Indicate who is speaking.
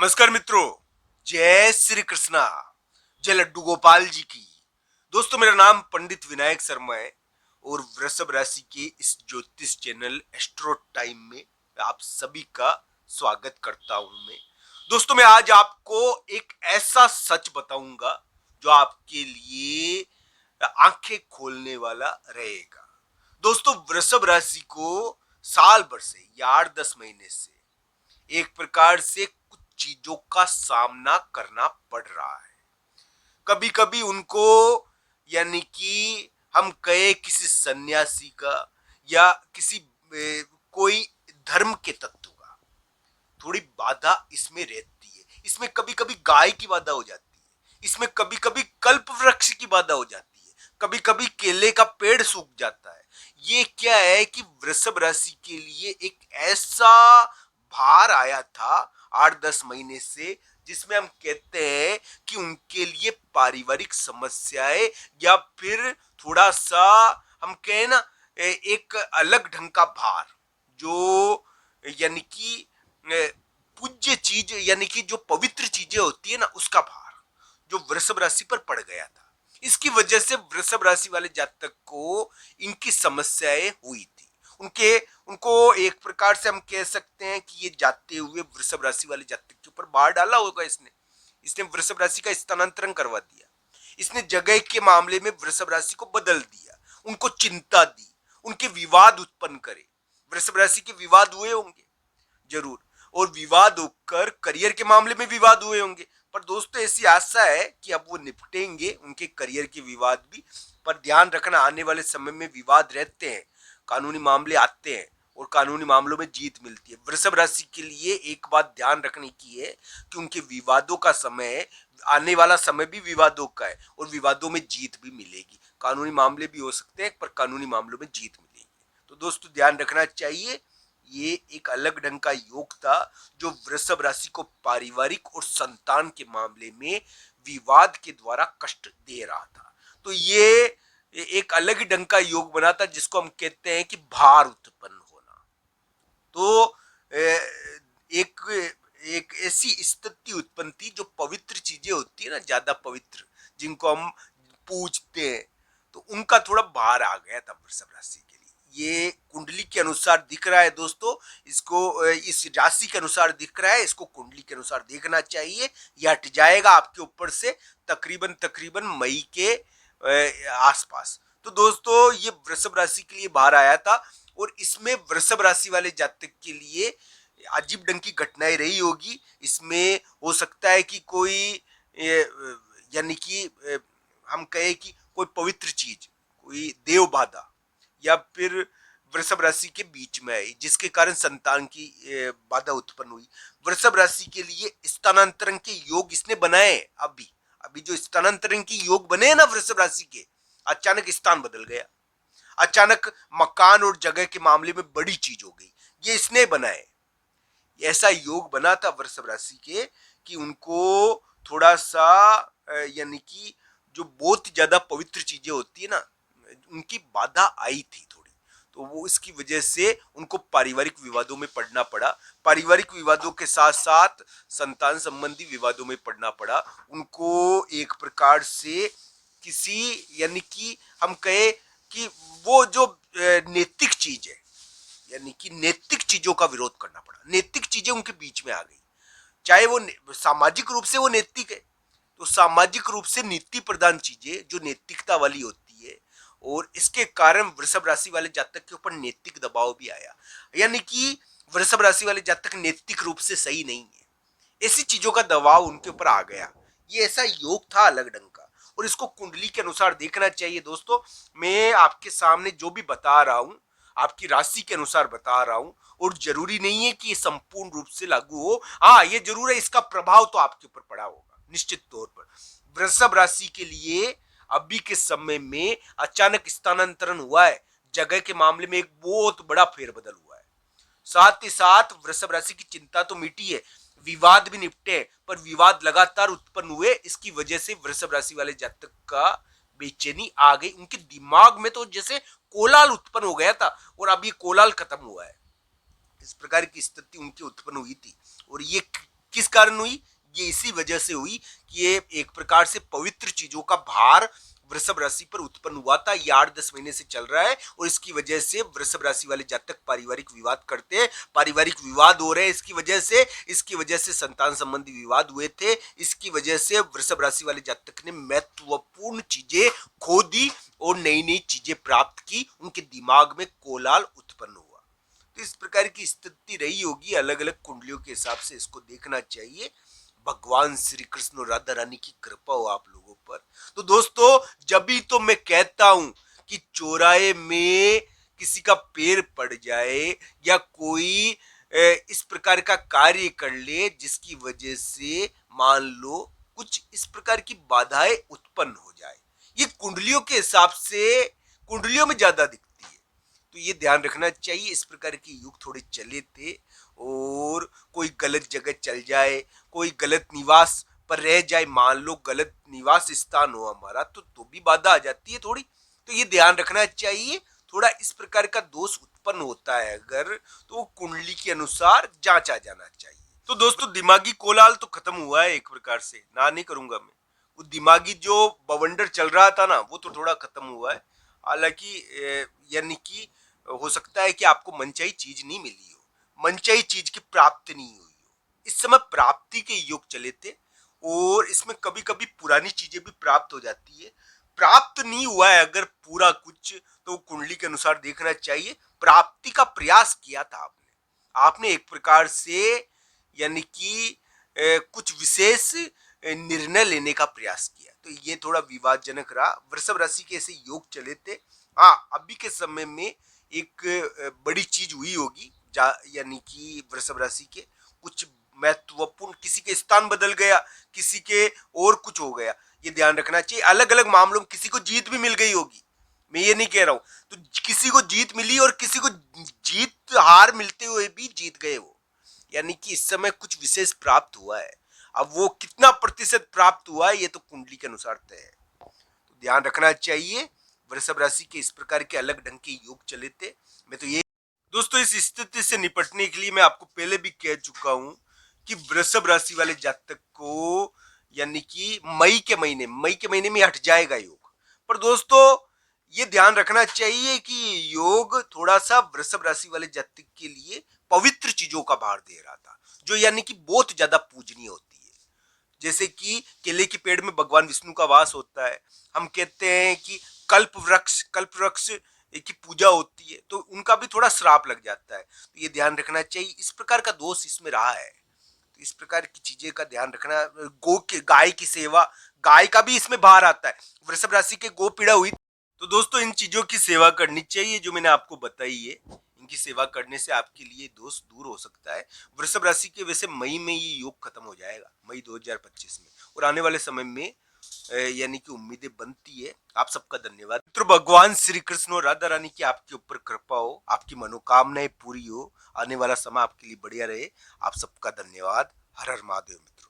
Speaker 1: नमस्कार मित्रों, जय श्री कृष्णा, जय लड्डू गोपाल जी की। दोस्तों, मेरा नाम पंडित विनायक शर्मा है और वृषभ राशि के इस ज्योतिष चैनल एस्ट्रो टाइम में आप सभी का स्वागत करता हूं मैं। दोस्तों, मैं आज आपको एक ऐसा सच बताऊंगा जो आपके लिए आंखें खोलने वाला रहेगा। दोस्तों, वृषभ राशि को साल भर से या 8-10 महीने से एक प्रकार से कुछ चीजों का सामना करना पड़ रहा है। कभी कभी उनको, यानी कि हम कहे किसी सन्यासी का या किसी कोई धर्म के तत्व का थोड़ी बाधा इसमें रहती है। इसमें कभी कभी गाय की बाधा हो जाती है, इसमें कभी कभी कल्प वृक्ष की बाधा हो जाती है, कभी कभी केले का पेड़ सूख जाता है। ये क्या है कि वृषभ राशि के लिए एक ऐसा भार आया था 8-10 महीने से, जिसमें हम कहते हैं कि उनके लिए पारिवारिक समस्याएं या फिर थोड़ा सा हम कहें ना एक अलग ढंग का भार, जो यानी कि पूज्य चीज यानी कि जो पवित्र चीजें होती है ना, उसका भार जो वृषभ राशि पर पड़ गया था। इसकी वजह से वृषभ राशि वाले जातक को इनकी समस्याएं हुई थी। उनके उनको एक प्रकार से हम कह सकते हैं कि ये जाते हुए वृषभ राशि वाले जातक के ऊपर बाढ़ डाला होगा। इसने वृषभ राशि का स्थानांतरण करवा दिया। इसने जगह के मामले में वृषभ राशि को बदल दिया, उनको चिंता दी, उनके विवाद उत्पन्न करे। वृषभ राशि के विवाद हुए होंगे जरूर, और विवाद होकर करियर के मामले में विवाद हुए होंगे। पर दोस्तों, ऐसी आशा है कि अब वो निपटेंगे उनके करियर के विवाद भी। पर ध्यान रखना, आने वाले समय में विवाद रहते हैं, कानूनी मामले आते हैं और कानूनी मामलों में जीत मिलती है। वृषभ राशि के लिए एक बात ध्यान रखने की है कि उनके विवादों का समय, आने वाला समय भी विवादों का है और विवादों में जीत भी मिलेगी। कानूनी मामले भी हो सकते हैं पर कानूनी मामलों में जीत मिलेगी। तो दोस्तों, ध्यान रखना चाहिए। ये एक अलग ढंग का योग था जो वृषभ राशि को पारिवारिक और संतान के मामले में विवाद के द्वारा कष्ट दे रहा था। तो ये एक अलग ही ढंग का योग बना था, जिसको हम कहते हैं कि भार उत्पन्न होना। तो एक एक ऐसी स्थिति उत्पन्न थी, जो पवित्र चीजें होती है ना, ज्यादा पवित्र, जिनको हम पूजते हैं, तो उनका थोड़ा भार आ गया था वृषभ राशि के लिए। ये कुंडली के अनुसार दिख रहा है दोस्तों, इसको इस राशि के अनुसार दिख रहा है, इसको कुंडली के अनुसार देखना चाहिए। यह हट जाएगा आपके ऊपर से तकरीबन तकरीबन मई के आसपास। तो दोस्तों, ये वृषभ राशि के लिए भार आया था और इसमें वृषभ राशि वाले जातक के लिए अजीब ढंग की घटनाएं रही होगी। इसमें हो सकता है कि कोई यानी कि हम कहे कि कोई पवित्र चीज, कोई देव बाधा या फिर वृषभ राशि के बीच में आई, जिसके कारण संतान की बाधा उत्पन्न हुई। वृषभ राशि के लिए स्थानांतरण के योग इसने बनाए। अभी अभी जो स्थानांतरण के योग बने ना वृषभ राशि के, अचानक स्थान बदल गया, अचानक मकान और जगह के मामले में बड़ी चीज हो गई, ये इसने बनाए। ऐसा योग बना था वृषभ राशि के कि उनको थोड़ा सा यानी कि जो बहुत ज्यादा पवित्र चीजें होती है ना, उनकी बाधा आई थी थोड़ी। तो वो इसकी वजह से उनको पारिवारिक विवादों में पड़ना पड़ा। पारिवारिक विवादों के साथ साथ संतान संबंधी विवादों में पड़ना पड़ा उनको। एक प्रकार से किसी, यानी कि हम कहे कि वो जो नैतिक चीज है, यानी कि नैतिक चीजों का विरोध करना पड़ा। नैतिक चीजें उनके बीच में आ गई, चाहे वो सामाजिक रूप से वो नैतिक है, तो सामाजिक रूप से नीति प्रधान चीजें जो नैतिकता वाली होती है, और इसके कारण वृषभ राशि वाले जातक के ऊपर नैतिक दबाव भी आया। यानी कि वृषभ राशि वाले जातक नैतिक रूप से सही नहीं है, ऐसी चीजों का दबाव उनके ऊपर आ गया। ये ऐसा योग था अलग ढंग का, और इसको कुंडली के अनुसार देखना चाहिए। दोस्तों, मैं आपके सामने जो भी बता रहा हूं, आपकी राशि के अनुसार बता रहा हूं, और जरूरी नहीं है कि ये संपूर्ण रूप से लागू हो। हाँ, ये जरूर है, इसका प्रभाव तो आपके ऊपर पड़ा होगा निश्चित तौर पर। वृषभ राशि के लिए अभी के समय में अचानक स्थानांतरण हुआ है, जगह के मामले में एक बहुत बड़ा फेरबदल हुआ है। साथ ही साथ वृषभ राशि की चिंता तो मिटी है, विवाद भी निपटे, पर विवाद लगातार उत्पन्न हुए। इसकी वजह से वृषभ राशि वाले जातक का बेचैनी आ गई। उनके दिमाग में तो जैसे कोलाहल उत्पन्न हो गया था, और अब ये कोलाहल खत्म हुआ है। इस प्रकार की स्थिति उनकी उत्पन्न हुई थी। और ये किस कारण हुई? ये इसी वजह से हुई कि ये एक प्रकार से पवित्र चीजों का भार वृषभ राशि पर उत्पन्न हुआ था। ये 8-10 महीने से चल रहा है और इसकी वजह से वृषभ राशि वाले जातक पारिवारिक विवाद करते हैं, पारिवारिक विवाद हो रहे हैं इसकी वजह से संतान संबंधी विवाद हुए थे। इसकी वजह से वृषभ राशि वाले जातक ने महत्वपूर्ण चीजें खो दी और नई नई चीजें प्राप्त की, उनके दिमाग में कोलाहल उत्पन्न हुआ। तो इस प्रकार की स्थिति रही होगी, अलग अलग कुंडलियों के हिसाब से इसको देखना चाहिए। भगवान श्री कृष्ण और राधा रानी की कृपा हो आप लोगों पर। तो दोस्तों, जब भी तो मैं कहता हूं कि चौराहे में किसी का पैर पड़ जाए या कोई इस प्रकार का कार्य कर ले जिसकी वजह से मान लो कुछ इस प्रकार की बाधाएं उत्पन्न हो जाए, ये कुंडलियों के हिसाब से कुंडलियों में ज्यादा दिखती है। तो ये ध्यान रखना चाहिए। इस प्रकार के युग थोड़े चले थे और कोई गलत जगह चल जाए, कोई गलत निवास पर रह जाए, मान लो गलत निवास स्थान हो हमारा, तो भी बाधा आ जाती है थोड़ी। तो ये ध्यान रखना चाहिए। थोड़ा इस प्रकार का दोष उत्पन्न होता है अगर, तो वो कुंडली के अनुसार जांचा जाना चाहिए। तो दोस्तों, दिमागी कोलाहल तो खत्म हुआ है एक प्रकार से, ना नहीं करूंगा मैं। वो दिमागी जो बवंडर चल रहा था ना, वो तो थोड़ा खत्म हुआ है। हालांकि यानी कि हो सकता है कि आपको मनचाही चीज नहीं मिली हो, मनचाही चीज की प्राप्ति नहीं हुई हो। इस समय प्राप्ति के योग चले थे और इसमें कभी कभी पुरानी चीजें भी प्राप्त हो जाती है। प्राप्त नहीं हुआ है अगर पूरा कुछ, तो कुंडली के अनुसार देखना चाहिए। प्राप्ति का प्रयास किया था आपने, आपने एक प्रकार से यानी कि कुछ विशेष निर्णय लेने का प्रयास किया, तो ये थोड़ा विवादजनक रहा। वृषभ राशि के ऐसे योग चले थे। हाँ, अभी के समय में एक बड़ी चीज हुई होगी, यानी कि वृषभ राशि के कुछ महत्वपूर्ण, किसी के स्थान बदल गया, किसी के और कुछ हो गया, ये ध्यान रखना चाहिए। अलग अलग मामलों में किसी को जीत भी मिल गई होगी, मैं ये नहीं कह रहा हूं। तो किसी को जीत मिली और किसी को जीत हार मिलते हुए भी जीत गए वो, यानी कि इस समय कुछ विशेष प्राप्त हुआ है। अब वो कितना प्रतिशत प्राप्त हुआ है ये तो कुंडली के अनुसार तय है, तो ध्यान रखना चाहिए। वृषभ राशि के इस प्रकार के अलग ढंग के योग चले थे। मैं तो ये दोस्तों, इस स्थिति से निपटने के लिए मैं आपको पहले भी कह चुका हूं कि वृषभ राशि वाले जातक को यानी कि मई के महीने में हट जाएगा योग। पर दोस्तों, ये ध्यान रखना चाहिए कि योग थोड़ा सा वृषभ राशि वाले जातक के लिए पवित्र चीजों का भार दे रहा था, जो यानी कि बहुत ज्यादा पूजनीय होती है। जैसे कि केले के पेड़ में भगवान विष्णु का वास होता है। हम कहते हैं कि कल्प वृक्ष की पूजा होती है, तो उनका भी थोड़ा श्राप लग जाता है। तो ये ध्यान रखना चाहिए। इस प्रकार का दोष इसमें रहा है, तो इस प्रकार की चीजें का ध्यान रखना। गाय की सेवा, गाय का भी इसमें भार आता है। वृषभ राशि के गो पीड़ा हुई, तो दोस्तों इन चीजों की सेवा करनी चाहिए जो मैंने आपको बताई है। इनकी सेवा करने से आपके लिए दोष दूर हो सकता है। वृषभ राशि के वैसे मई में ये योग खत्म हो जाएगा, मई 2025 में, और आने वाले समय में यानी कि उम्मीदें बनती है। आप सबका धन्यवाद मित्रों। भगवान श्री कृष्ण और राधा रानी की आपके ऊपर कृपा हो, आपकी मनोकामनाएं पूरी हो, आने वाला समय आपके लिए बढ़िया रहे। आप सबका धन्यवाद। हर हर महादेव मित्रों।